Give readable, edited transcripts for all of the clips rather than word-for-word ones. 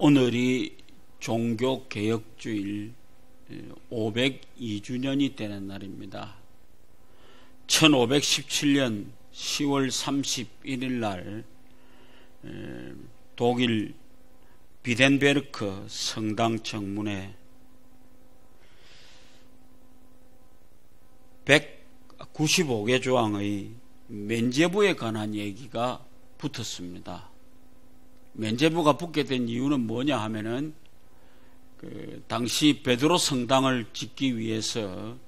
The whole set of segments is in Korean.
오늘이 종교개혁주일 502주년이 되는 날입니다. 1517년 10월 31일 날 독일 비덴베르크 성당 정문에 195개 조항의 면죄부에 관한 얘기가 붙었습니다. 면죄부가 붙게 된 이유는 뭐냐 하면은 당시 베드로 성당을 짓기 위해서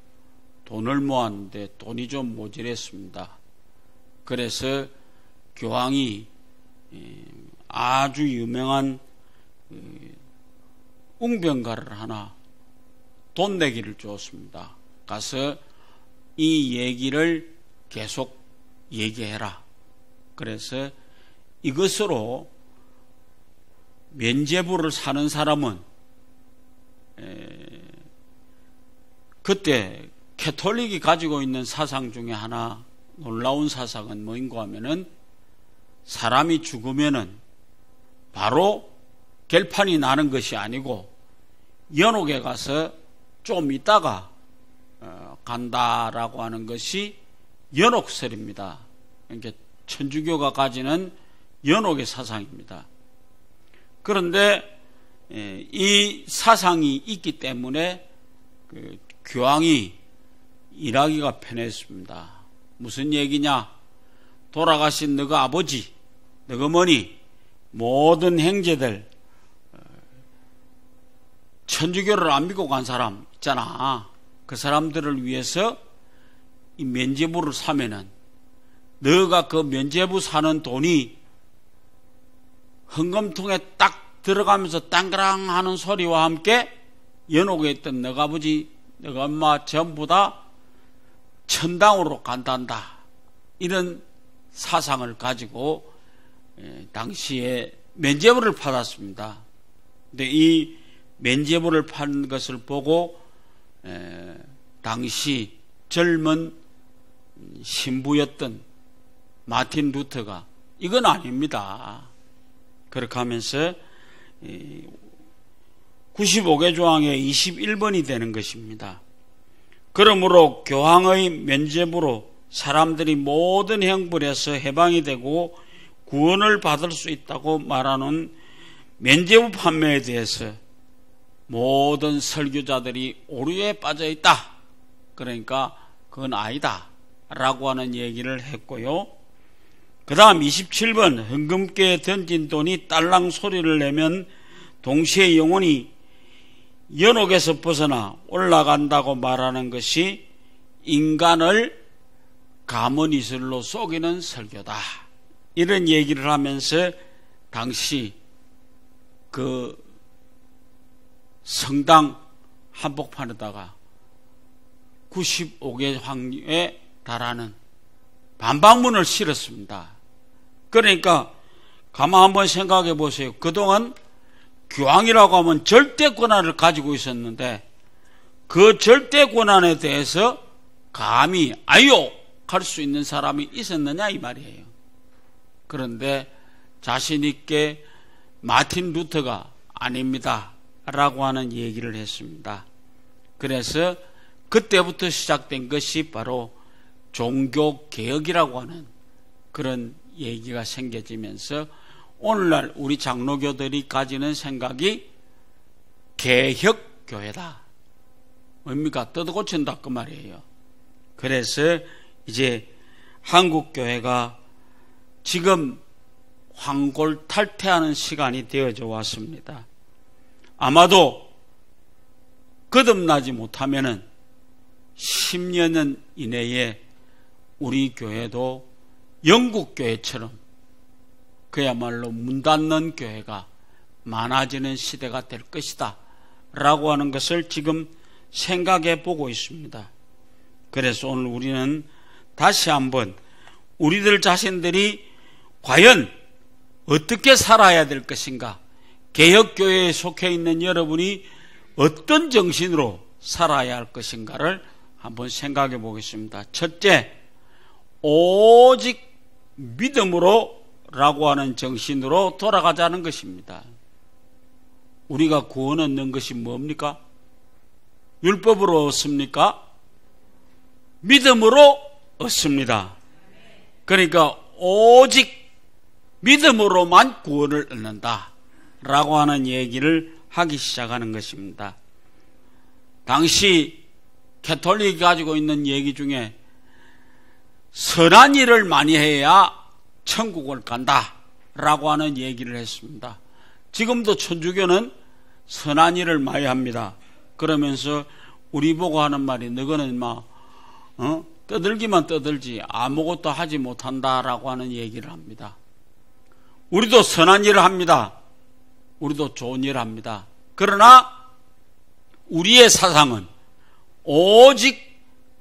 돈을 모았는데 돈이 좀 모자랐습니다. 그래서 교황이 아주 유명한 웅변가를 하나 돈 내기를 주었습니다. 가서 이 얘기를 계속 얘기해라. 그래서 이것으로 면죄부를 사는 사람은 그때 캐톨릭이 가지고 있는 사상 중에 하나 놀라운 사상은 뭐인가 하면은 사람이 죽으면은 바로 결판이 나는 것이 아니고 연옥에 가서 좀 있다가 간다라고 하는 것이 연옥설입니다. 그러니까 천주교가 가지는 연옥의 사상입니다. 그런데 이 사상이 있기 때문에 교황이 일하기가 편했습니다. 무슨 얘기냐? 돌아가신 너가 아버지, 너가 어머니 모든 형제들 천주교를 안 믿고 간 사람 있잖아. 그 사람들을 위해서 이 면죄부를 사면은 너가 그 면죄부 사는 돈이 헌금통에 딱 들어가면서 땅그랑 하는 소리와 함께 연옥에 있던 너가 아버지, 너가 엄마 전부 다 천당으로 간단다. 이런 사상을 가지고 당시에 면죄부를 받았습니다. 근데 이 면죄부를 파는 것을 보고 당시 젊은 신부였던 마틴 루터가 이건 아닙니다. 그렇게 하면서 95개 조항의 21번이 되는 것입니다. 그러므로 교황의 면죄부로 사람들이 모든 형벌에서 해방이 되고 구원을 받을 수 있다고 말하는 면죄부 판매에 대해서 모든 설교자들이 오류에 빠져 있다. 그러니까 그건 아니다 라고 하는 얘기를 했고요. 그 다음 27번 헌금계에 던진 돈이 딸랑 소리를 내면 동시에 영혼이 연옥에서 벗어나 올라간다고 말하는 것이 인간을 가문이슬로 속이는 설교다. 이런 얘기를 하면서 당시 그 성당 한복판에다가 95개 황에 달하는 반박문을 실었습니다. 그러니까 가만 한번 생각해 보세요. 그동안 교황이라고 하면 절대 권한을 가지고 있었는데 그 절대 권한에 대해서 감히 아유할 수 있는 사람이 있었느냐 이 말이에요. 그런데 자신 있게 마틴 루터가 아닙니다 라고 하는 얘기를 했습니다. 그래서 그때부터 시작된 것이 바로 종교개혁이라고 하는 그런 얘기가 생겨지면서 오늘날 우리 장로교들이 가지는 생각이 개혁교회다. 뭡니까? 뜯어고친다 그 말이에요. 그래서 이제 한국교회가 지금 황골탈퇴하는 시간이 되어져 왔습니다. 아마도 거듭나지 못하면은 10여 년 이내에 우리 교회도 영국 교회처럼 그야말로 문 닫는 교회가 많아지는 시대가 될 것이다 라고 하는 것을 지금 생각해 보고 있습니다. 그래서 오늘 우리는 다시 한번 우리들 자신들이 과연 어떻게 살아야 될 것인가, 개혁교회에 속해 있는 여러분이 어떤 정신으로 살아야 할 것인가를 한번 생각해 보겠습니다. 첫째, 오직 믿음으로 라고 하는 정신으로 돌아가자는 것입니다. 우리가 구원 얻는 것이 뭡니까? 율법으로 얻습니까? 믿음으로 얻습니다. 그러니까 오직 믿음으로만 구원을 얻는다 라고 하는 얘기를 하기 시작하는 것입니다. 당시 캐톨릭이 가지고 있는 얘기 중에 선한 일을 많이 해야 천국을 간다 라고 하는 얘기를 했습니다. 지금도 천주교는 선한 일을 많이 합니다. 그러면서 우리 보고 하는 말이 너희는 떠들기만 떠들지 아무것도 하지 못한다라고 하는 얘기를 합니다. 우리도 선한 일을 합니다. 우리도 좋은 일을 합니다. 그러나 우리의 사상은 오직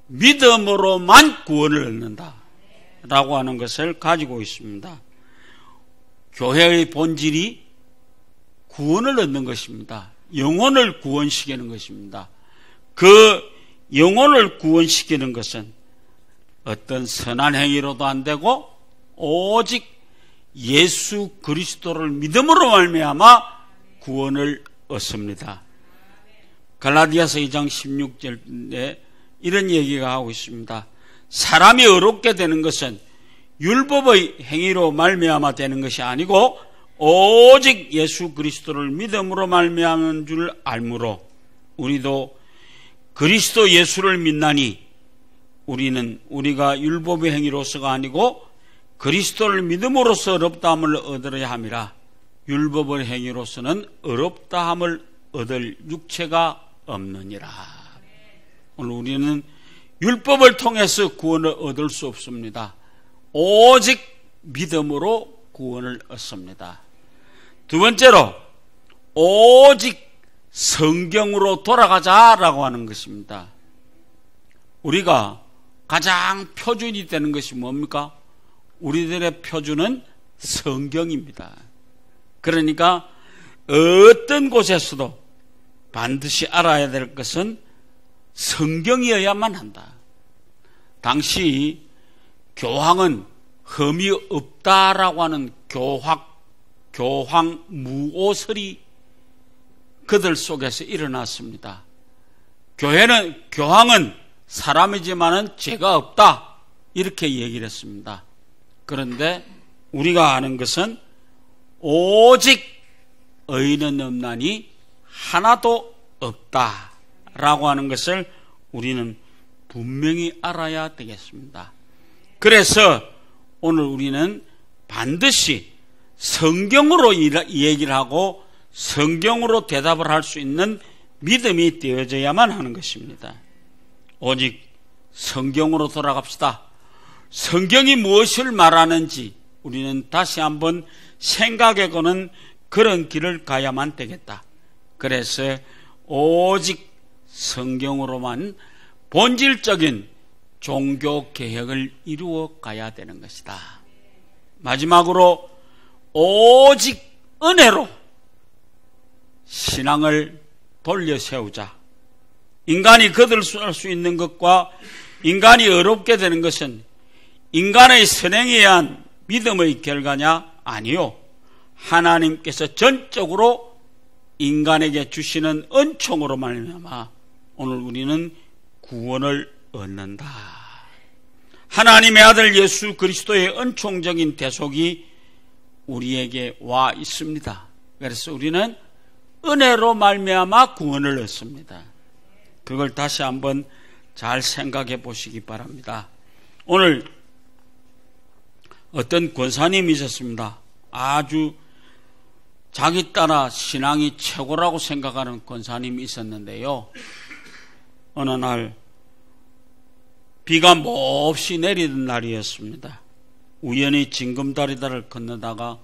믿음으로만 구원을 얻는다 라고 하는 것을 가지고 있습니다. 교회의 본질이 구원을 얻는 것입니다. 영혼을 구원시키는 것입니다. 그 영혼을 구원시키는 것은 어떤 선한 행위로도 안 되고 오직 예수 그리스도를 믿음으로 말미암아 구원을 얻습니다. 갈라디아서 2장 16절에 이런 얘기가 하고 있습니다. 사람이 의롭게 되는 것은 율법의 행위로 말미암아 되는 것이 아니고 오직 예수 그리스도를 믿음으로 말미암은 줄 알므로 우리도 그리스도 예수를 믿나니 우리는 우리가 율법의 행위로서가 아니고 그리스도를 믿음으로써 의롭다함을 얻으려 함이라. 율법의 행위로서는 의롭다함을 얻을 육체가 없느니라. 오늘 우리는 율법을 통해서 구원을 얻을 수 없습니다. 오직 믿음으로 구원을 얻습니다. 두 번째로 오직 성경으로 돌아가자라고 하는 것입니다. 우리가 가장 표준이 되는 것이 뭡니까? 우리들의 표준은 성경입니다. 그러니까 어떤 곳에서도 반드시 알아야 될 것은 성경이어야만 한다. 당시 교황은 흠이 없다라고 하는 교황 무오설이 그들 속에서 일어났습니다. 교황은 사람이지만은 죄가 없다 이렇게 얘기를 했습니다. 그런데 우리가 아는 것은 오직 의인은 없나니 하나도 없다라고 하는 것을 우리는 분명히 알아야 되겠습니다. 그래서 오늘 우리는 반드시 성경으로 얘기를 하고 성경으로 대답을 할 수 있는 믿음이 되어져야만 하는 것입니다. 오직 성경으로 돌아갑시다. 성경이 무엇을 말하는지 우리는 다시 한번 생각해보는 그런 길을 가야만 되겠다. 그래서 오직 성경으로만 본질적인 종교 개혁을 이루어 가야 되는 것이다. 마지막으로 오직 은혜로 신앙을 돌려 세우자. 인간이 거둘 수 있는 것과 인간이 어렵게 되는 것은 인간의 선행에 의한 믿음의 결과냐? 아니요. 하나님께서 전적으로 인간에게 주시는 은총으로 말미암아 오늘 우리는 구원을 얻는다. 하나님의 아들 예수 그리스도의 은총적인 대속이 우리에게 와 있습니다. 그래서 우리는 은혜로 말미암아 구원을 얻습니다. 그걸 다시 한번 잘 생각해 보시기 바랍니다. 오늘 어떤 권사님이 있었습니다. 아주 자기 따라 신앙이 최고라고 생각하는 권사님이 있었는데요. 어느 날 비가 몹시 내리던 날이었습니다. 우연히 징검다리다를 건너다가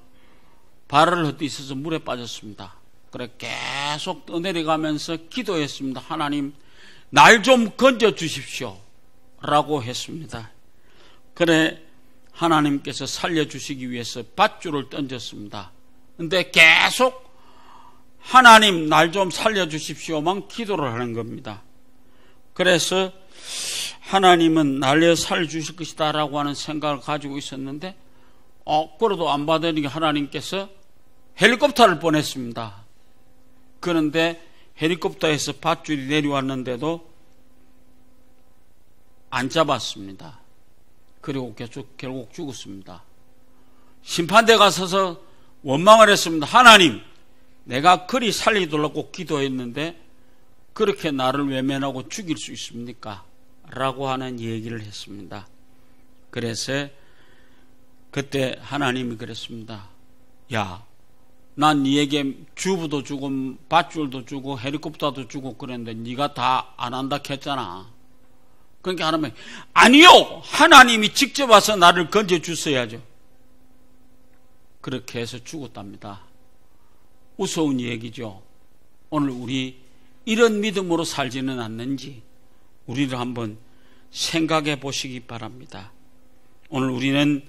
발을 헛디뎌서 물에 빠졌습니다. 그래 계속 떠내려가면서 기도했습니다. 하나님, 날 좀 건져 주십시오 라고 했습니다. 그래 하나님께서 살려주시기 위해서 밧줄을 던졌습니다. 근데 계속 하나님 날 좀 살려주십시오만 기도를 하는 겁니다. 그래서 하나님은 날 살려주실 것이다 라고 하는 생각을 가지고 있었는데 그래도 안 받으니까 하나님께서 헬리콥터를 보냈습니다. 그런데 헬리콥터에서 밧줄이 내려왔는데도 안 잡았습니다. 그리고 결국 죽었습니다. 심판대 가서서 원망을 했습니다. 하나님, 내가 그리 살리도록 기도했는데 그렇게 나를 외면하고 죽일 수 있습니까? 라고 하는 얘기를 했습니다. 그래서 그때 하나님이 그랬습니다. 야, 난 네에게 주부도 주고 밧줄도 주고 헬리콥터도 주고 그랬는데 네가 다 안 한다 했잖아. 그러니까 하나님이 아니요! 하나님이 직접 와서 나를 건져주셔야죠. 그렇게 해서 죽었답니다. 우스운 얘기죠. 오늘 우리 이런 믿음으로 살지는 않는지 우리를 한번 생각해 보시기 바랍니다. 오늘 우리는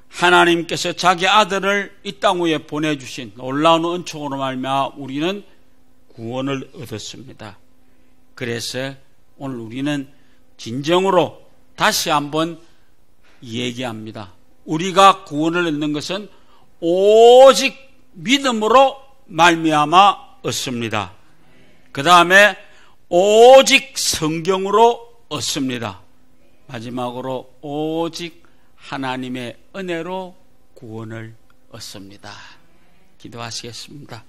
하나님께서 자기 아들을 이 땅 위에 보내주신 놀라운 은총으로 말미암아 우리는 구원을 얻었습니다. 그래서 오늘 우리는 진정으로 다시 한번 얘기합니다. 우리가 구원을 얻는 것은 오직 믿음으로 말미암아 얻습니다. 그 다음에 오직 성경으로 얻습니다. 마지막으로 오직 하나님의 은혜로 구원을 얻습니다. 기도하시겠습니다.